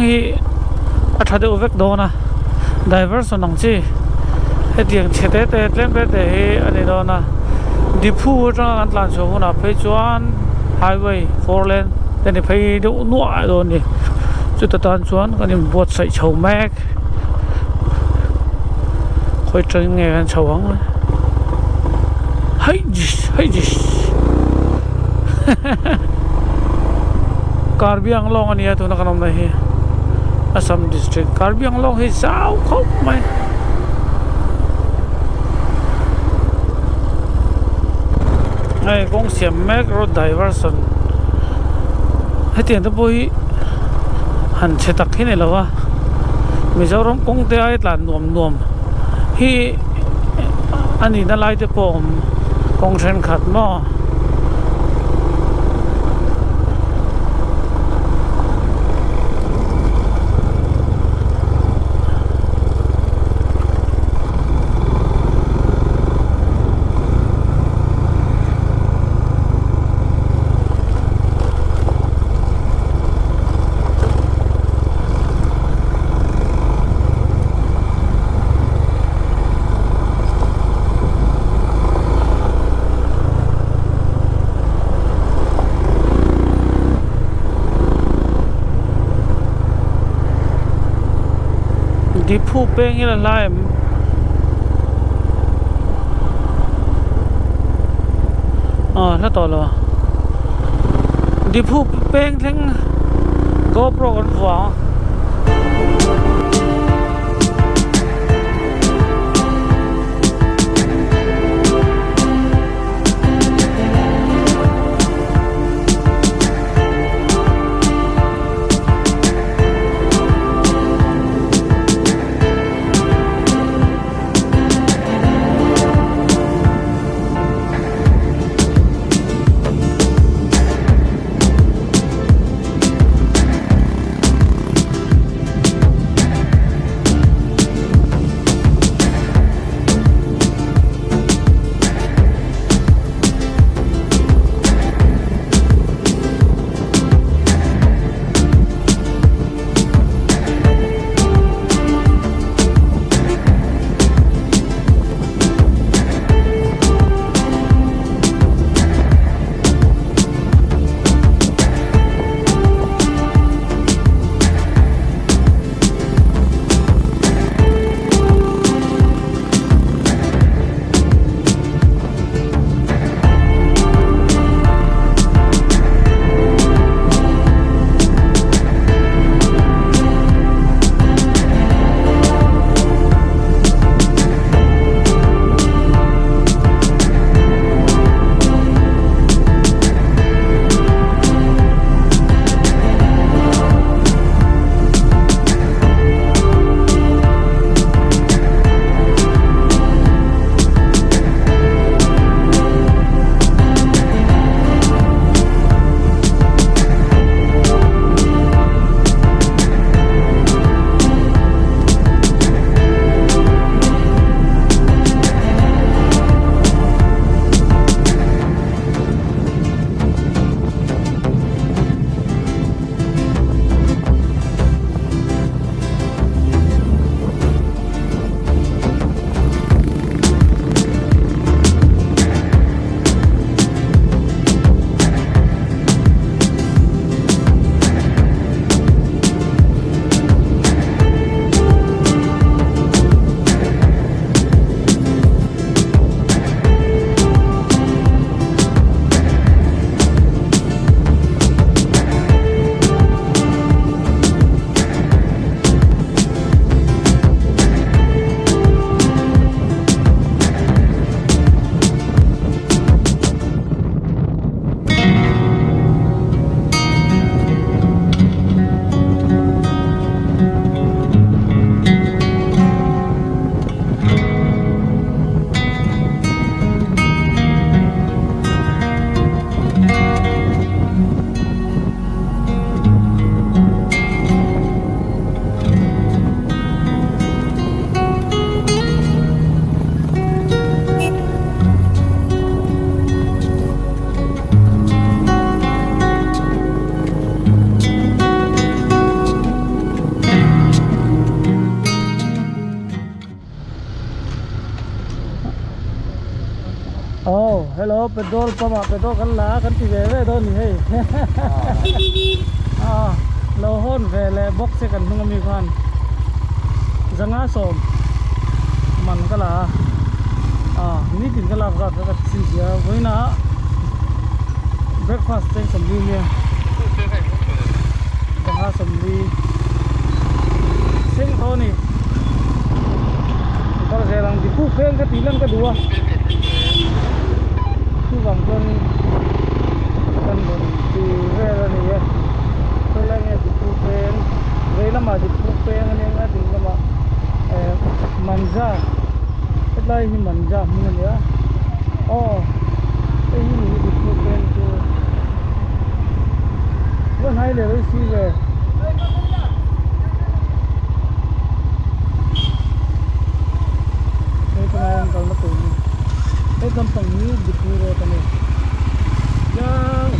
hi athade ovek do na driver so nang chi hetiang chete te tlen pe te hi ani do na dipu tang an tlan so na phei chuan highway 4 lane te ni phei do nuai do ni chu ta tan chuan kan in bot sai chho mek khoi treng nge kan chawang hai ji Karbi Anglong ania tu na kanom na hi Assam district Karbi Anglong hi sao khop mai ai kong siam mek road diversion hetian ta boi han che tak hi ne lawa Mizoram kong te ai tlan nuam hi ani na lai te pom kong thren khat mo đi phu beng in lai nó to rồi đi phu beng theng GoPro con vỏ Oh, hello, petrol pump, petrol kan lá kan ti về đó ni hey. Lâu hôn về lệ box sẽ cần không mi khoan. Zanga som, man cái là, ní tin cái là ra cái xin chia với nó breakfast trên sầm đi nha. Daha sầm đi, sinh thôi nè. Kalau saya orang di Kupeng ke Tilang kedua. Tu bang kan di Vera ni ya. Telangnya di Kupeng, Vera mah di Kupeng ni nggak di nama Manja. Setelah ini Manja mungkin ya. Oh, ini di Kupeng tu. Bukan hai le sih ke. Yang kalau tu ni, gampang ni dipuro tadi. Yang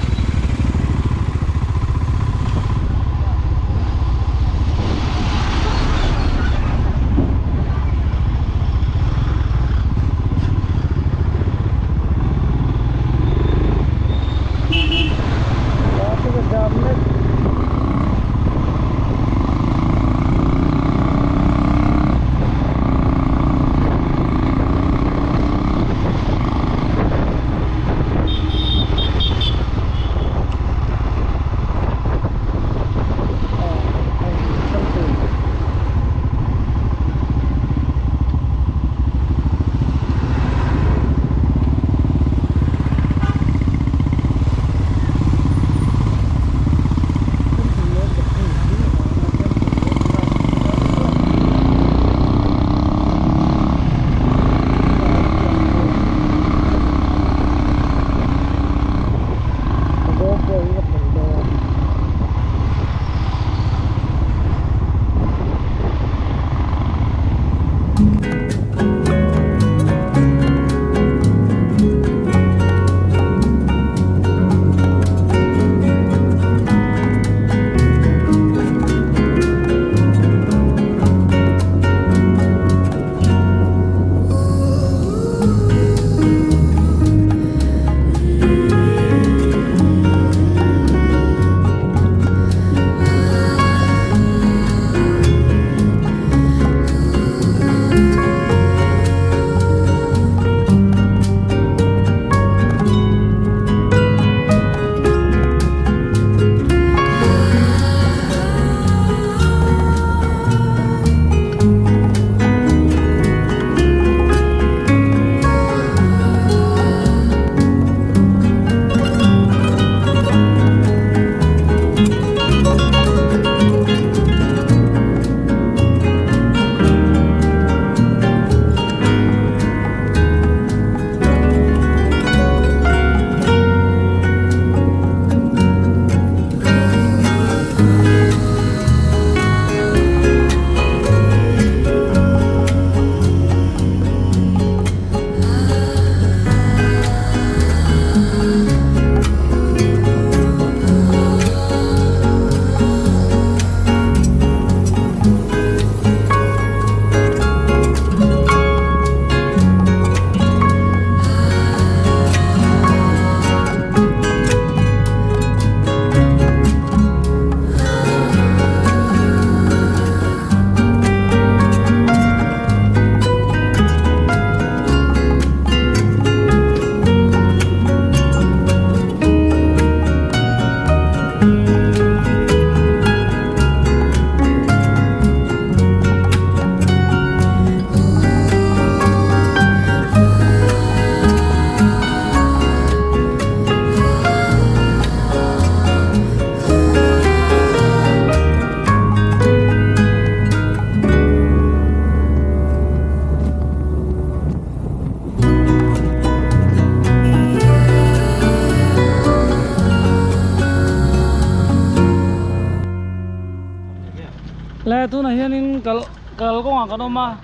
le tu này hiện kal kal ko ang kano ma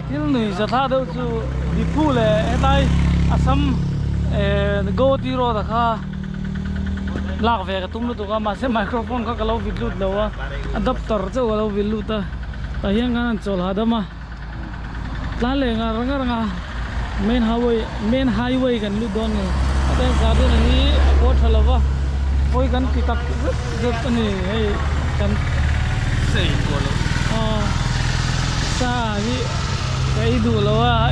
til nui sa tha deu chu di phu le etai asam go ti ro da kha lak ve ka tum tu ka ma se microphone ka kalo vidlut lo wa adapter chu lo vidlut ta hian kan chol ha da ma la le nga ranga ranga main highway kan lu don ni ate gadi ni ko thalawa oi kan kitak zat ni hey kan sei ko lo sa ni kai du lo wa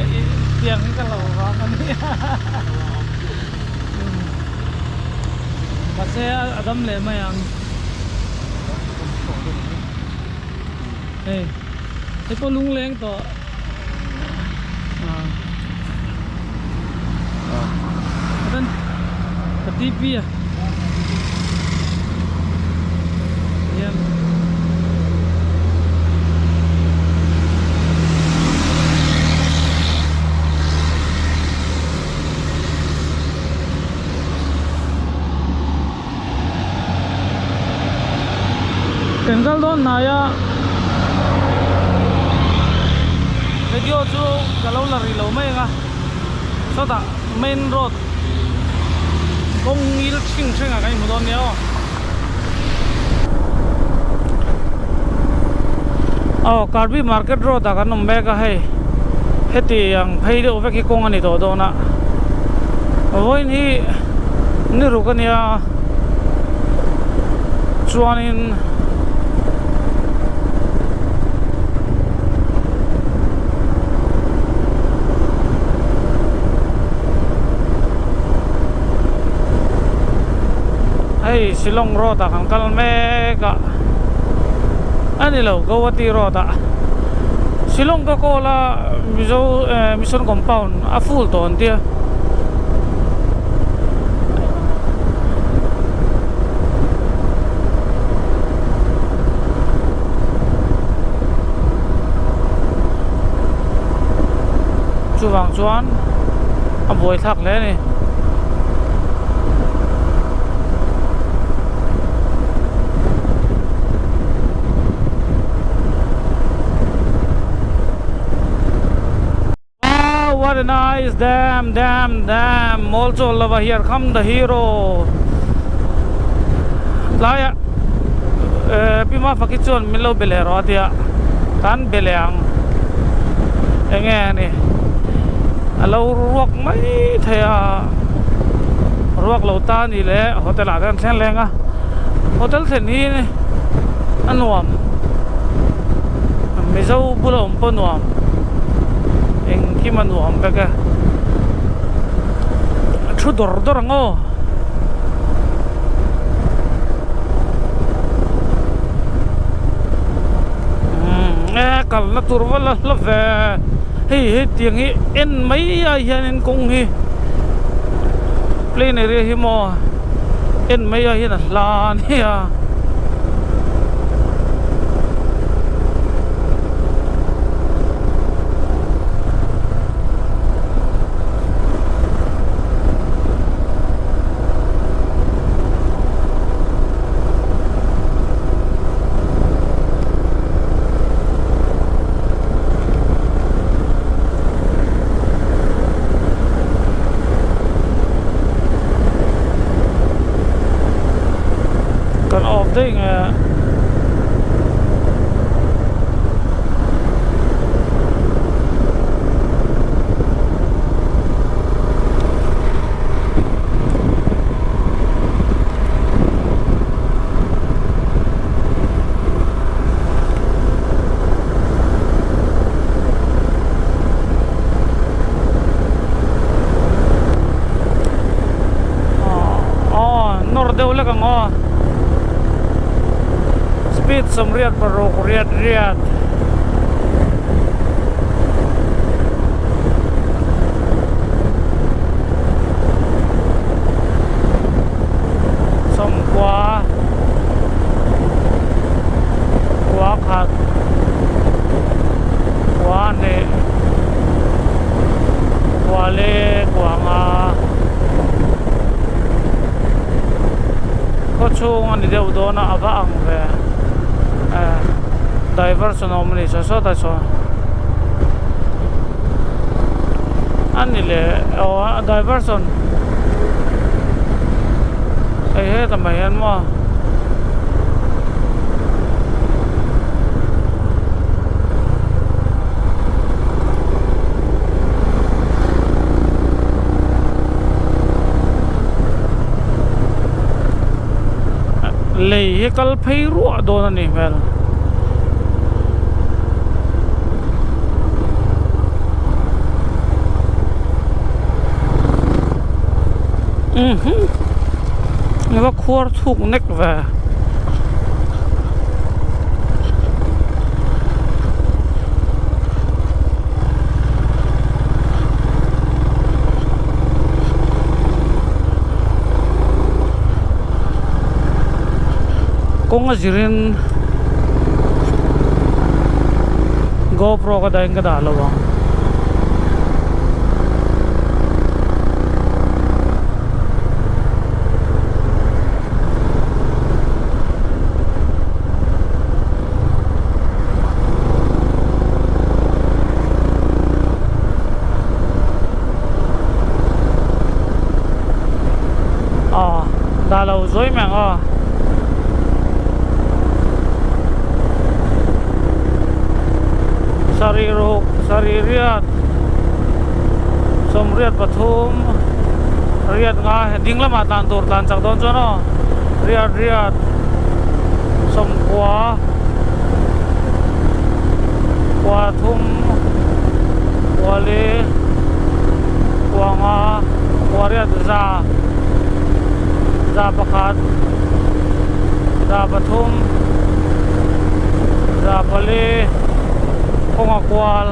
tiang kan lo wa kan ni masaya adam le mayang hey ito lung leng to kan ketipi ya yan tenggal don naya video chu kalau lari lo mai nga so ta main road kong il ching ching a kai mu don neo Karbi market road ta kan nombe ka hai heti yang phei de oveki kong ani to do na voi ni ru kan ya chuanin hey Shillong road kan kalme ka ani lo Guwahati road Shillong ka kola mission compound a full to antia chuwang chuan a boi thak le ni what a nice dam also over here come the hero laya pima fakichon milo belero dia kan beleang enge ni alo ruak mai thaya ruak lo ta ni le hotel adan sen lenga hotel sen ni anuam mizo bulom ponuam eng ki manuam beka thu dor ngo kal na turwala lave hey tiang hi en mai ya hian en kong hi plane area hi mo en mai ya hian la ni ya thing nordeulah kango speed samriat parok riat somkwa kwa khat kwa ne kwa le kwa nga ko chung ani deuh dawna ava ang ve diversion omni so ta so ani le diversion he tamayan mo kal phei ru do na ni melนี่ว่าควรถูกเน็กแวกงจิริน GoPro ก็ได้ก็ได้แล้ววะได้แล้วสวยแม่งสรีรุกสรีเรียดสมเรียดปทุมเรียดงาดิ้งละมาตันตัวตันจากโดนจนเรียดสมขวาทุ่มขวาเลขวางาขวาเรียดซาประคัดซาปทุมซาปเลคงกวาล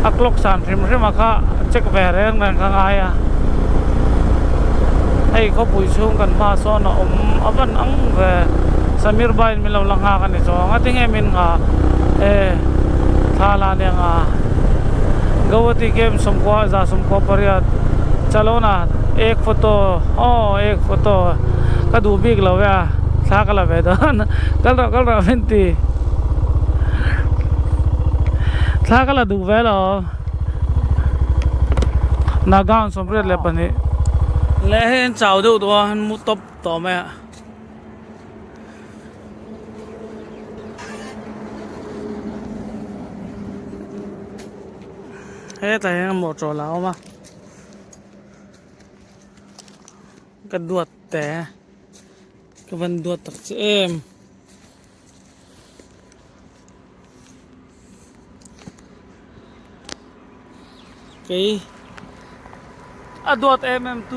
อักลกสารริมริมาค่ะเช็คแวร์เรื่องนั้นข้างไงให้เขาปุยชุ่มกันมาซ้อนอันอังเวสมิร์บายมิลาลังหากันนี่จ้องอ่ะทิ้งเอมินค่ะท่าลานยังगवती गेम समको जा समको परिया चलो ना एक फोटो एक फोटो कदू बिग लव्या थाकला वेदन कल रा वेंती थाकला दु वेलो नागान समरेत ले पनी ले हेन चाव दु तो हन मु तप तो मेแต่ยังหมดจอแล้วมากระดวดแต่กระวันดวดตักเอ็มกี่ดวดMM2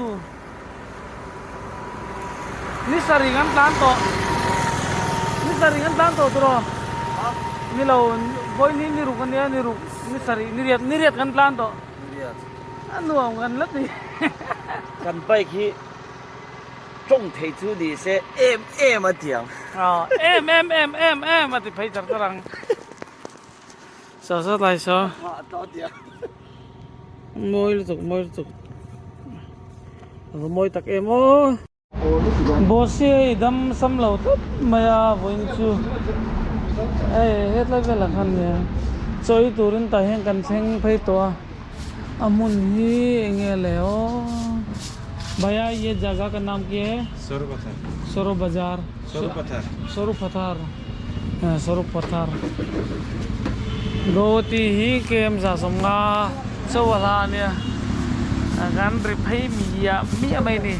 นี่saringan tantoตัวนี่เราบอยนี่รุกันเนี่ยนี่รุนี่สารีนี่เรียดกันพลานต่ออันนู้นกันลัดนี่กันไปขี้จงเททุดีเสเอ็มมาเถียงมาติดไปจัดตรังสาวๆไล่สาวต่อเดียวมวยตุกมวยตักโอ้บอสเอ้ดำซ้ำเหล่าทับมาวันจูเฮ็ดไรเวลาคันเนี่ยจอยตูรินตาแห่งกันเซ็งไปตัวอามุนฮีเงี้ยแล้วभैया ये जगह का नाम क्या है स्वरूप बाजार स्वरूप पथार गोती ही केम सासंगा चवलाเนี่ยกันริบให้มีอะไรนี่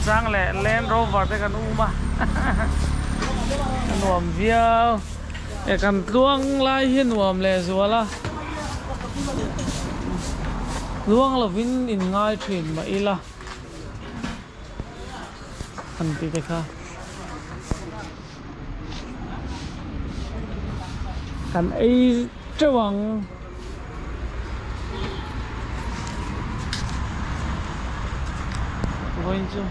จ้างแหละแลนด์โรเวอร์ได้กันอู้มาหนวมเดียวกันล่วงไล่หินหนวมเลยสัวละล่วงเราวินอินง่ายถิ่นมาอีละอันที่เด็กค่ะกันไอเจ้าหวังวันจู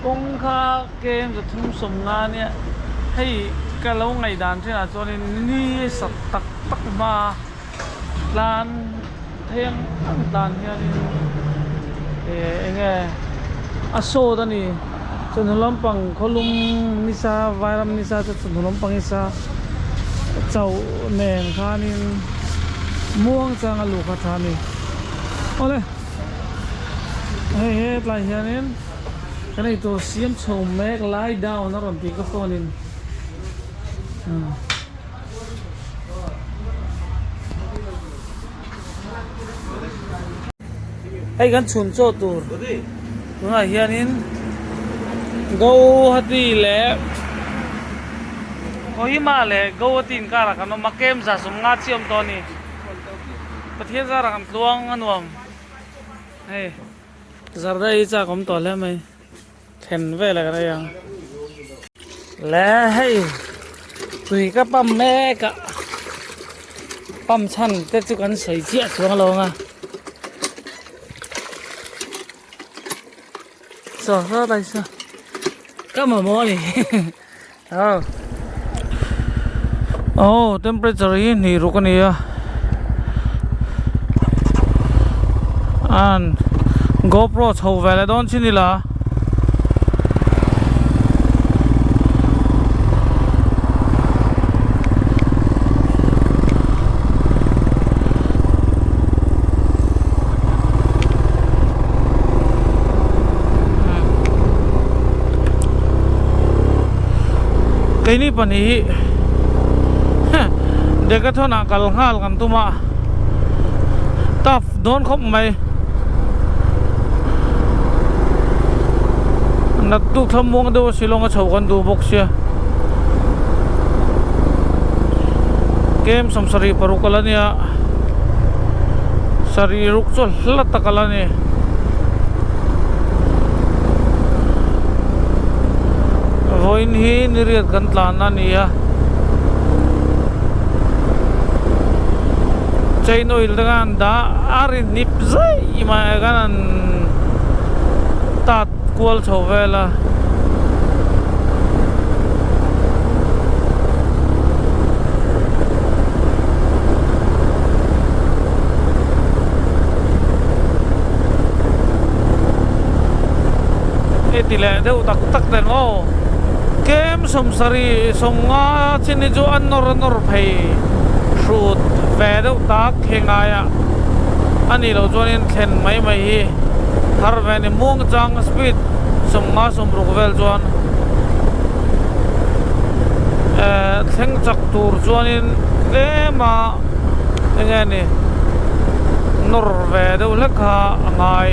กงค่าเกมจะทุ่มสมงานเนี่ยให้กันแล้วไงด่านที่น่ะจนนี่สัตตักมาลานเทียงด่านที่นี่ไงอาโซตอนนี้จนล้อมปังเขาลุมนิสาวายรำนิสาจะจนล้อมปังนิสาเจ้าแหน่งข้านี่ม่วงจังลูกคาถานี่โอ้เลยเฮ้ยปลายเฮียนี่กันไอตัวเสียมโฉมแม็กไล่ดาวนั่นรอนตีก็ฟ้อนิน hay gan chun cho tur Budi. tuna hianin go hati le kohima le go tin kara kan ma kem za sum nga chiam to ni pathian za ra kan tuang anuam hey zarda i cha kom to le mai then ve la ka yang le hey tui ka pam me ka pam chan te chu kan sei chia chuang lo nga so dai sa ka ma mo ni oh temperature hi ni ru ka ni ya an GoPro chho vele don chini la cái này bận ý để cái thôn nào cần hal cần tu mà taf đón không mày nát tu tham muang đâu silong cái chầu con tu bốc xia game samsari parukalania sari ruk cho hlat takalani voin hi niriat kan tlana niya chain oil dengan da arin nip zai ma ganan tat kual chovela etile deu tak tak den ngo kem somsari songa chini jo anor phei fruit ve deuh tak khengaya ani lo chuanin thlen mai hi har ve ni mung chang speed songa somruk vel chuan thleng chak tur chuanin lema enge ni nor ve deuh lekha angai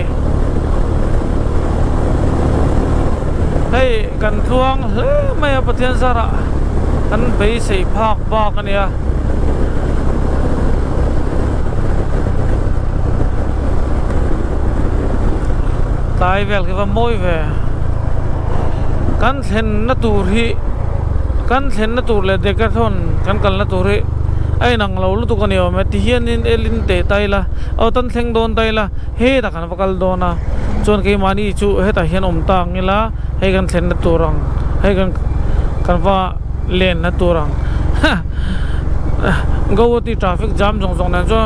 hey kan thuang hle mai pathian zara kan bei sei phak bak ania tai vel ke va moi ve kan thlen na tur hi kan thlen na tur le decathlon kan kal na tur hi ai nang lo lu tu kan yo me ti hian in elin te tai la au tan thleng don tai la he da kan vakal dona chon ke mani chu he ta hian om tang ila he kan thlen na turang he kan va len na turang go ti traffic jam jong jong na cho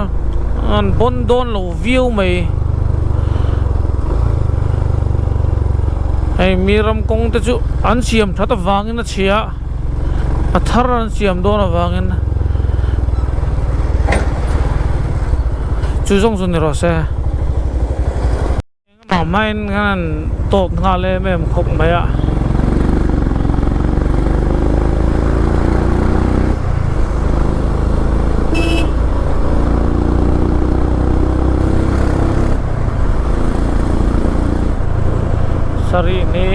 an bon don lo view mai ai miram kong te chu an siam thata wangin a chia athar an siam don a wangin chu jong sun ni ro se ma main kan top nga le mem khop mai a sari ni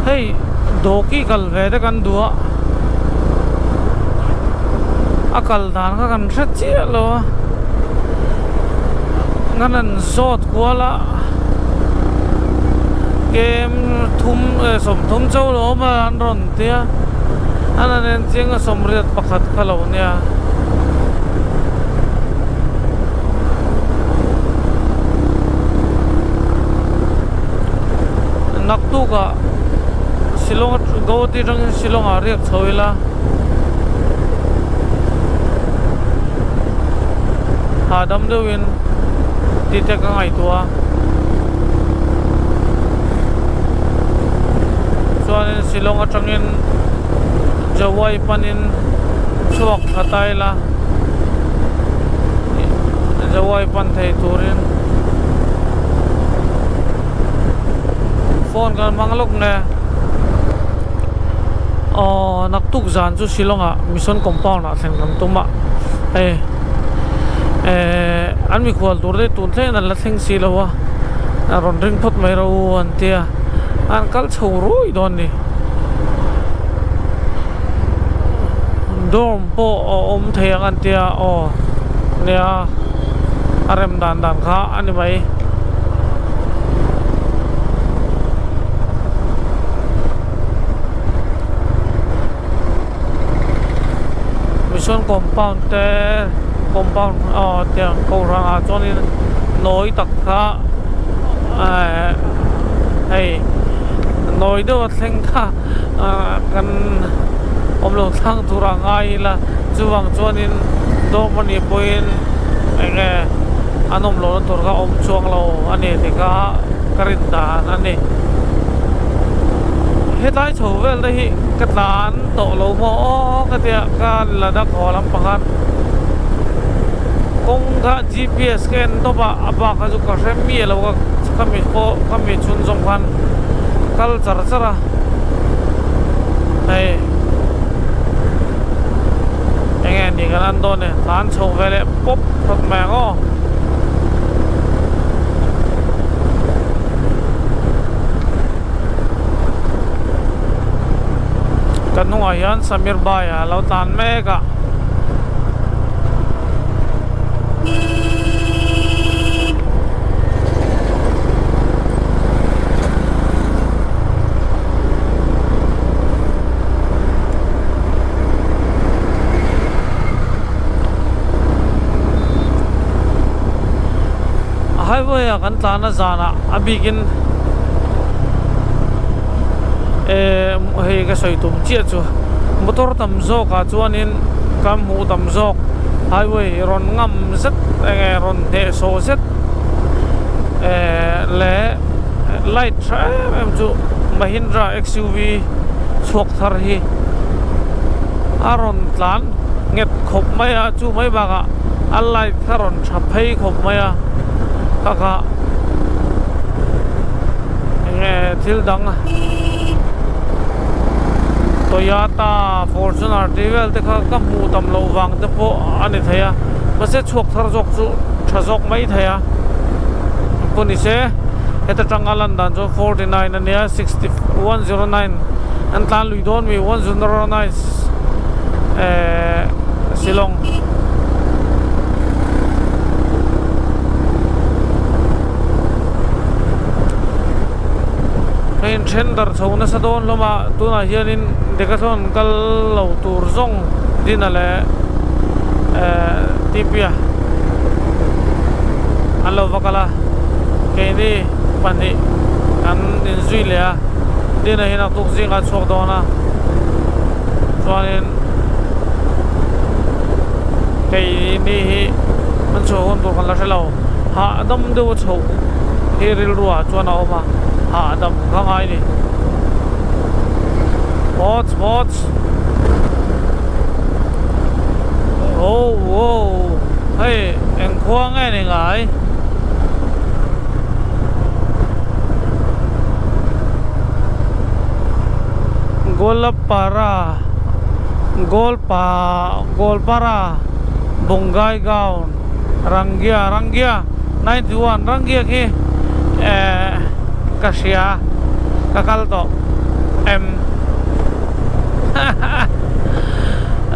hey doki kal ve de kan dua akal dan ka kan thret chi lo nganan zot kwala game thum som thum chau lo ma an ron tia anan cheng som riat pakhat khalo nia naktu ka silong gawti rang silong ariak chawila hadam dewin tite ka ngai tua chuanin silong atangin jawai panin chuak khatai la jawai pan thei turin phone kan manglok ne naktuk zan chu silonga mission compound a thleng lam tuma อันมีควรตัวได้ตุนเท่นั้นละเท่งสีแล้ววะรอนริงพดไม่รู้อันเตียอันกัลชูรู้อีดอนนี่โดมโปอมเทียงอันเตียอ๋อเนี่ยอะไรมันดันข้าอันนี้ไหมมิชชั่นคอมพาวน์เตคอมพาวน์อ๋อเตียงเขารังอาจนี่น้อยตักข้าไอ้น้อยเดียวเท่งข้ากันอมลงทั้งตุรังไงละจวงจวนินโดมันนี่ปอยน์ไอ้แกอันอมลงตัวก็อมช่วงเราอันนี้ที่ก็กรินดาอันนี้เฮ็ดไรโฉวเวลได้กระดานโตโลโมก็เดียกันระดับขอลำพังกงก็ GPS เกนตัวบ้าอับบ้าก็จะกระเซ็มมีแล้วก็ขมิชุนสมพันกัลจระจระไอ้ยังไงนี่กันอันโดนเนี่ยร้านโชว์ไปเลยปุ๊บรถแมงก็กันนุ่งอายันสมิร์บายเราตานเมกะhighway kan tlana zana abikin hei ka soitum chia chu motor tam zo ka chuanin kam mu tam zok highway ron ngam zet ron de so zet le light tram em chu Mahindra XUV chok thar hi aron tlan nget khop mai a chu mai baga alai tharon thaphei khop mai a kaka thil dang Toyota Fortuner Tivel te kha ka mu tam lo wang te po ani thaya mase chok thar jok chu thajok mai thaya puni se eta tangalan dan jo 49 ania 6109 an tlan lui don mi 109 Silong in tender chona sa don loma tuna hianin dekathon kal lo tur zong dinale tipia alo vakala keini pani kan din zuilea dina hina tuk zinga chok dona chuanin keini hi man cho hon tur kan la thelo ha dam do chho hiril ruwa chuana oma ha dam kang ai ni watch oh hey en khoang ngay này ngài Golpara Bonggai Gaon Rangia 91 Rangia ki Kasia Kakalto M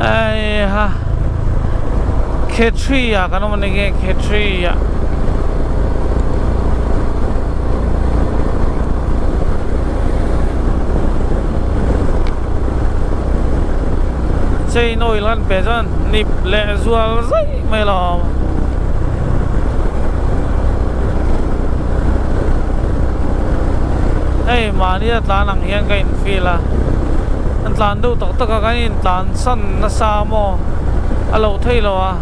ay ha K3 ya kano manige K3 ya Say no ilan pesan nip le zual zai mai lo hey mani atlan ang hian ka infila antlan do tak tak ka in tlan san na sa mo alo thei lo a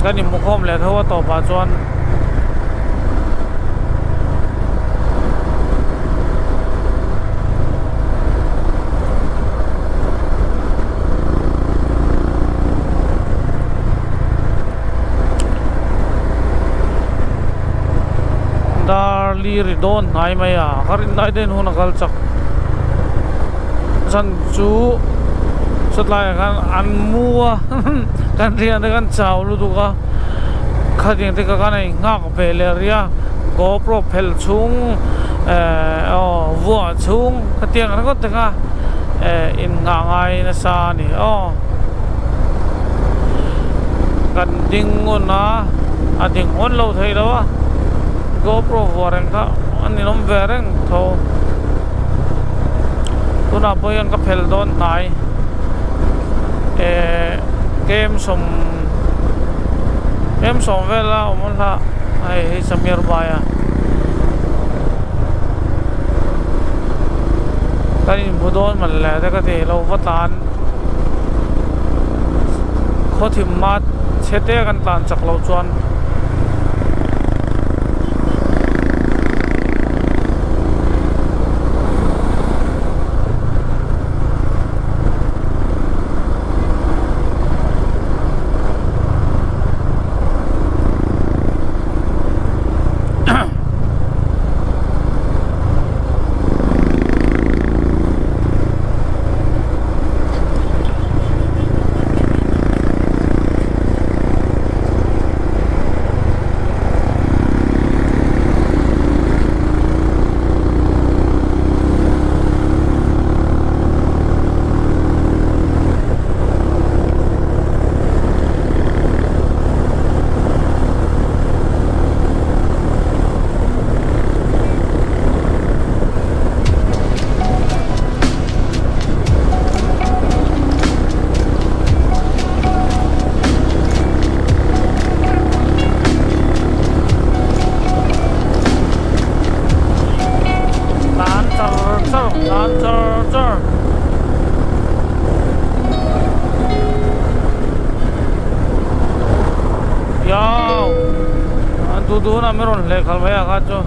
kani mukhom le thawa to pa chuan Darli ridon nai maya karin nai den huna kalchak san สุดท้ายกันอันมัว กันเรียนด้วยกันเจ้าลูกก็ขัดยังที่กันไอ้งักเวเลเรียก็โปรเพลชุงวัวชุงขัดยังก็ถึงอินงาไงนะซานี่กันดิ้งงนนะอันดิ้งงนเราไทยแล้ววะก็โปรวัวเร่งก็อันนี้น้องเวเร่งเท่าตัวน่ะพยันก็เพลโดนไหนเกมสมเวลามันละไอ้สมีร์บายะตอนนี้บุโดนมันแหละแต่ก็ที่เราวัดลานเขาถิ่มมาเช็ดเตะกันตานจากเราจวนดูนะไม่รู้เลยขับไปอะครับจ๊